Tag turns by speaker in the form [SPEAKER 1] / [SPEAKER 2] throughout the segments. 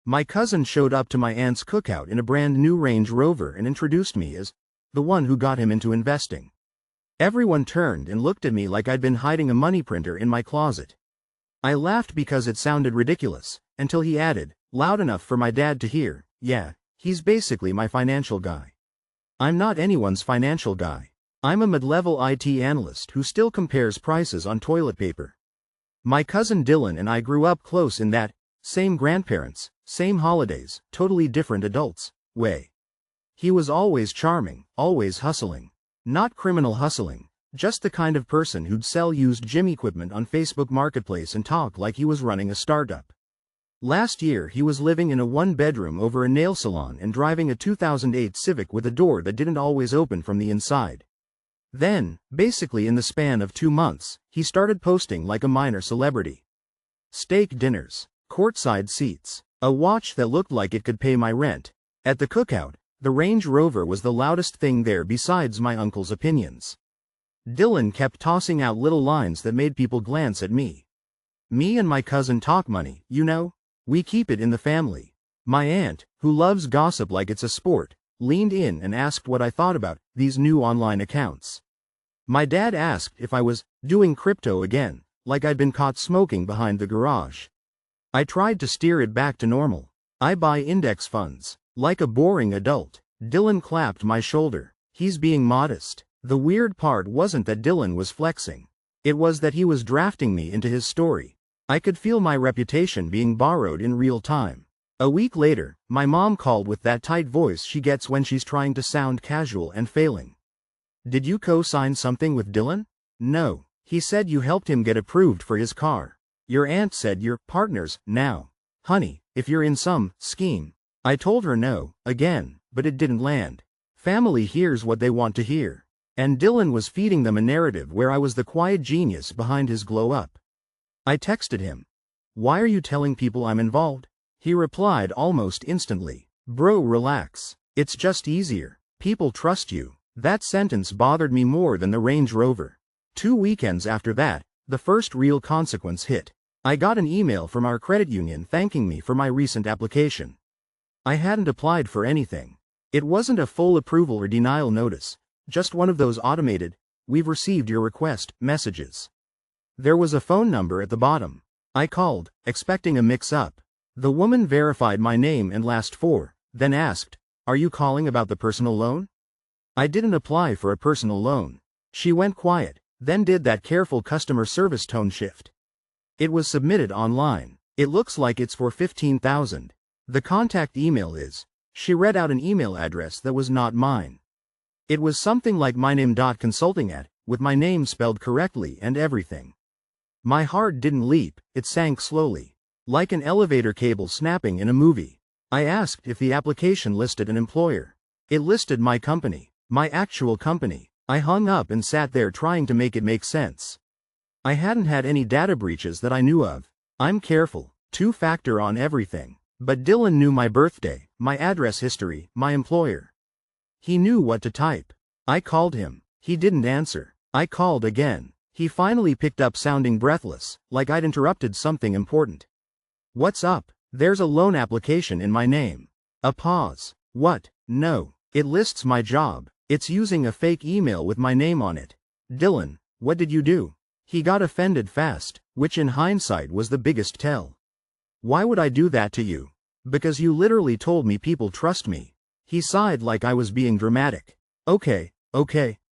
[SPEAKER 1] My cousin showed up to my aunt's cookout in a brand new Range Rover and introduced me as the one who got him into investing. Everyone turned and looked at me like I'd been hiding a money printer in my closet. I laughed because it sounded ridiculous, until he added, loud enough for my dad to hear, "Yeah, he's basically my financial guy." I'm not anyone's financial guy. I'm a mid-level IT analyst who still compares prices on toilet paper. My cousin Dylan and I grew up close in that same grandparents, same holidays, totally different adults way. He was always charming, always hustling. Not criminal hustling, just the kind of person who'd sell used gym equipment on Facebook Marketplace and talk like he was running a startup. Last year he was living in a one-bedroom over a nail salon and driving a 2008 Civic with a door that didn't always open from the inside. Then, basically in the span of 2 months, he started posting like a minor celebrity. Steak dinners, courtside seats, a watch that looked like it could pay my rent. At the cookout, the Range Rover was the loudest thing there besides my uncle's opinions. Dylan kept tossing out little lines that made people glance at me. Me and my cousin talk money, you know? We keep it in the family. My aunt, who loves gossip like it's a sport, leaned in and asked what I thought about these new online accounts. My dad asked if I was doing crypto again, like I'd been caught smoking behind the garage. I tried to steer it back to normal. I buy index funds. Like a boring adult, Dylan clapped my shoulder. He's being modest. The weird part wasn't that Dylan was flexing. It was that he was drafting me into his story. I could feel my reputation being borrowed in real time. A week later, my mom called with that tight voice she gets when she's trying to sound casual and failing. "Did you co-sign something with Dylan?" "No. He said you helped him get approved for his car. Your aunt said you're partners now. Honey, if you're in some scheme." I told her no, again, but it didn't land. Family hears what they want to hear. And Dylan was feeding them a narrative where I was the quiet genius behind his glow-up. I texted him. "Why are you telling people I'm involved?" He replied almost instantly. "Bro, relax. It's just easier. People trust you." That sentence bothered me more than the Range Rover. 2 weekends after that, the first real consequence hit. I got an email from our credit union thanking me for my recent application. I hadn't applied for anything. It wasn't a full approval or denial notice, just one of those automated, "We've received your request" messages. There was a phone number at the bottom. I called, expecting a mix-up. The woman verified my name and last four, then asked, "Are you calling about the personal loan?" I didn't apply for a personal loan. She went quiet, then did that careful customer service tone shift. "It was submitted online. It looks like it's for $15,000. The contact email is." She read out an email address that was not mine. It was something like myname.consulting@, with my name spelled correctly and everything. My heart didn't leap, it sank slowly. Like an elevator cable snapping in a movie. I asked if the application listed an employer. It listed my company, my actual company. I hung up and sat there trying to make it make sense. I hadn't had any data breaches that I knew of. I'm careful, 2-factor on everything. But Dylan knew my birthday, my address history, my employer. He knew what to type. I called him. He didn't answer. I called again. He finally picked up sounding breathless, like I'd interrupted something important. "What's up?" "There's a loan application in my name." A pause. "What?" "No. It lists my job. It's using a fake email with my name on it." "Dylan, what did you do?" He got offended fast, which in hindsight was the biggest tell. "Why would I do that to you?" "Because you literally told me people trust me." He sighed like I was being dramatic. Okay,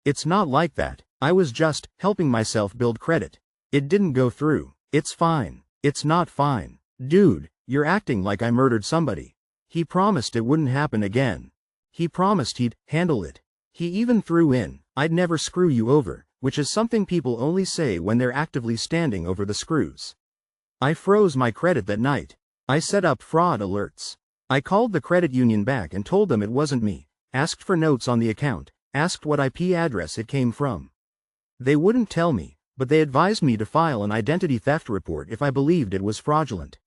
[SPEAKER 1] it's not like that. I was just helping myself build credit. It didn't go through. It's fine. It's not fine. Dude, you're acting like I murdered somebody." He promised it wouldn't happen again. He promised he'd handle it. He even threw in, "I'd never screw you over," which is something people only say when they're actively standing over the screws. I froze my credit that night. I set up fraud alerts. I called the credit union back and told them it wasn't me, asked for notes on the account, asked what IP address it came from. They wouldn't tell me, but they advised me to file an identity theft report if I believed it was fraudulent.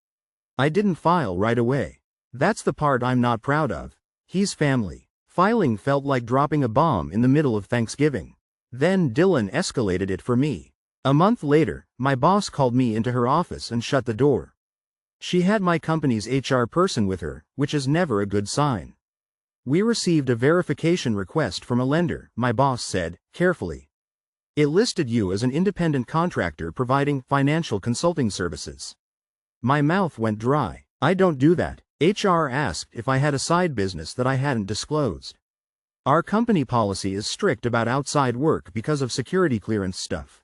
[SPEAKER 1] I didn't file right away. That's the part I'm not proud of. He's family. Filing felt like dropping a bomb in the middle of Thanksgiving. Then Dylan escalated it for me. A month later, my boss called me into her office and shut the door. She had my company's HR person with her, which is never a good sign. We received a verification request from a lender, my boss said, carefully. It listed you as an independent contractor providing financial consulting services. My mouth went dry. I don't do that. HR asked if I had a side business that I hadn't disclosed. Our company policy is strict about outside work because of security clearance stuff.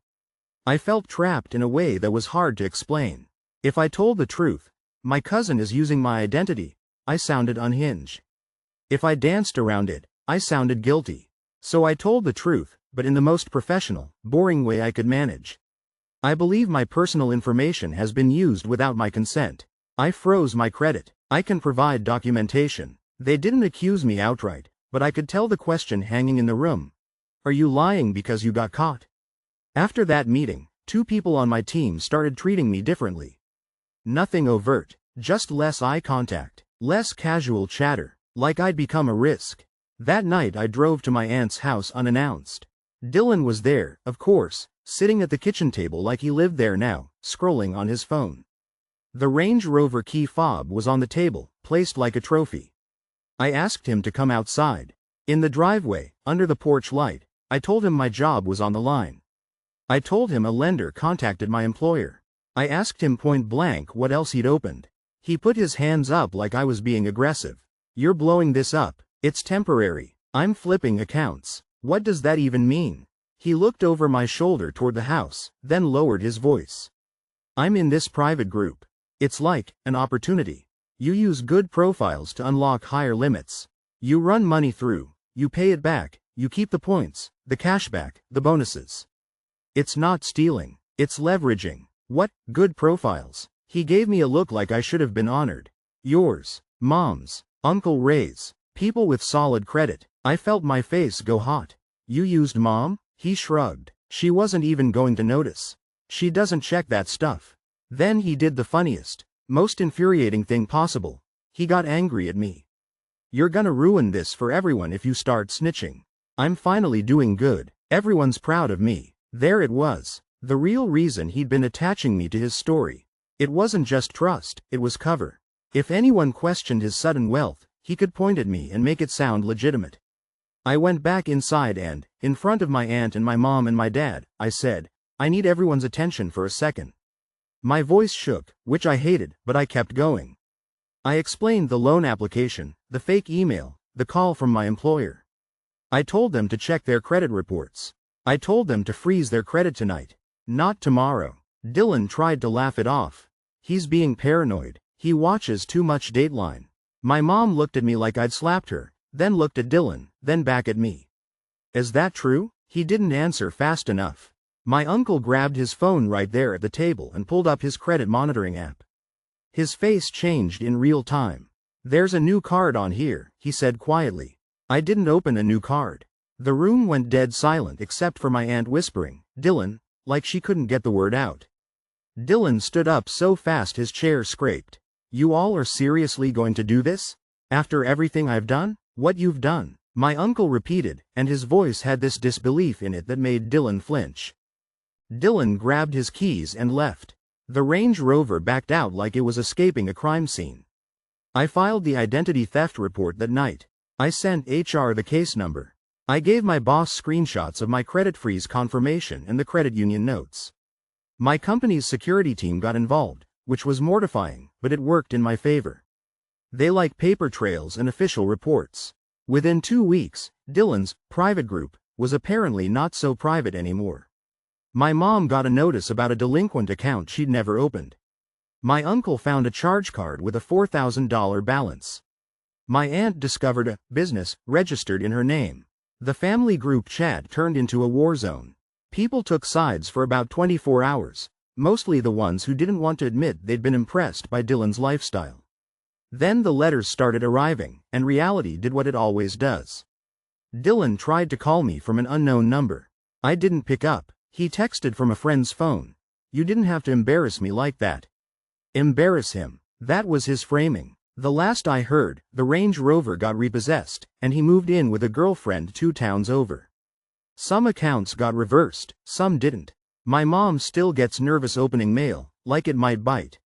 [SPEAKER 1] I felt trapped in a way that was hard to explain. If I told the truth, my cousin is using my identity, I sounded unhinged. If I danced around it, I sounded guilty. So I told the truth, but in the most professional, boring way I could manage. I believe my personal information has been used without my consent. I froze my credit. I can provide documentation. They didn't accuse me outright, but I could tell the question hanging in the room. Are you lying because you got caught? After that meeting, 2 people on my team started treating me differently. Nothing overt, just less eye contact, less casual chatter, like I'd become a risk. That night I drove to my aunt's house unannounced. Dylan was there, of course, sitting at the kitchen table like he lived there now, scrolling on his phone. The Range Rover key fob was on the table, placed like a trophy. I asked him to come outside. In the driveway, under the porch light, I told him my job was on the line. I told him a lender contacted my employer. I asked him point blank what else he'd opened. He put his hands up like I was being aggressive. You're blowing this up. It's temporary. I'm flipping accounts. What does that even mean? He looked over my shoulder toward the house, then lowered his voice. I'm in this private group. It's like an opportunity. You use good profiles to unlock higher limits. You run money through, you pay it back, you keep the points, the cashback, the bonuses. It's not stealing, it's leveraging. What, good profiles? He gave me a look like I should have been honored. Yours, Mom's, Uncle Ray's, people with solid credit. I felt my face go hot. You used Mom? He shrugged. She wasn't even going to notice. She doesn't check that stuff. Then he did the funniest, most infuriating thing possible. He got angry at me. You're gonna ruin this for everyone if you start snitching. I'm finally doing good. Everyone's proud of me. There it was. The real reason he'd been attaching me to his story. It wasn't just trust, it was cover. If anyone questioned his sudden wealth, he could point at me and make it sound legitimate. I went back inside and, in front of my aunt and my mom and my dad, I said, I need everyone's attention for a second. My voice shook, which I hated, but I kept going. I explained the loan application, the fake email, the call from my employer. I told them to check their credit reports. I told them to freeze their credit tonight, not tomorrow. Dylan tried to laugh it off. He's being paranoid. He watches too much Dateline. My mom looked at me like I'd slapped her, then looked at Dylan, then back at me. Is that true? He didn't answer fast enough. My uncle grabbed his phone right there at the table and pulled up his credit monitoring app. His face changed in real time. There's a new card on here, he said quietly. I didn't open a new card. The room went dead silent except for my aunt whispering, Dylan, like she couldn't get the word out. Dylan stood up so fast his chair scraped. You all are seriously going to do this? After everything I've done? What you've done? My uncle repeated, and his voice had this disbelief in it that made Dylan flinch. Dylan grabbed his keys and left. The Range Rover backed out like it was escaping a crime scene. I filed the identity theft report that night. I sent HR the case number. I gave my boss screenshots of my credit freeze confirmation and the credit union notes. My company's security team got involved, which was mortifying, but it worked in my favor. They like paper trails and official reports. Within 2 weeks, Dylan's private group was apparently not so private anymore. My mom got a notice about a delinquent account she'd never opened. My uncle found a charge card with a $4,000 balance. My aunt discovered a business registered in her name. The family group chat turned into a war zone. People took sides for about 24 hours, mostly the ones who didn't want to admit they'd been impressed by Dylan's lifestyle. Then the letters started arriving, and reality did what it always does. Dylan tried to call me from an unknown number. I didn't pick up. He texted from a friend's phone. You didn't have to embarrass me like that. Embarrass him. That was his framing. The last I heard, the Range Rover got repossessed, and he moved in with a girlfriend 2 towns over. Some accounts got reversed, some didn't. My mom still gets nervous opening mail, like it might bite.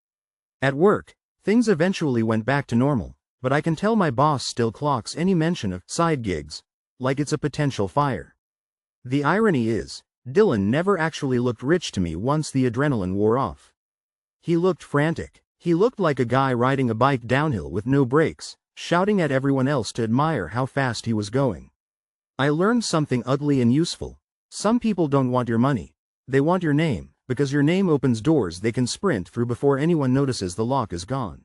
[SPEAKER 1] At work, Things eventually went back to normal, but I can tell my boss still clocks any mention of side gigs like it's a potential fire. The irony is, Dylan never actually looked rich to me once the adrenaline wore off. He looked frantic. He looked like a guy riding a bike downhill with no brakes, shouting at everyone else to admire how fast he was going. I learned something ugly and useful. Some people don't want your money. They want your name, because your name opens doors they can sprint through before anyone notices the lock is gone.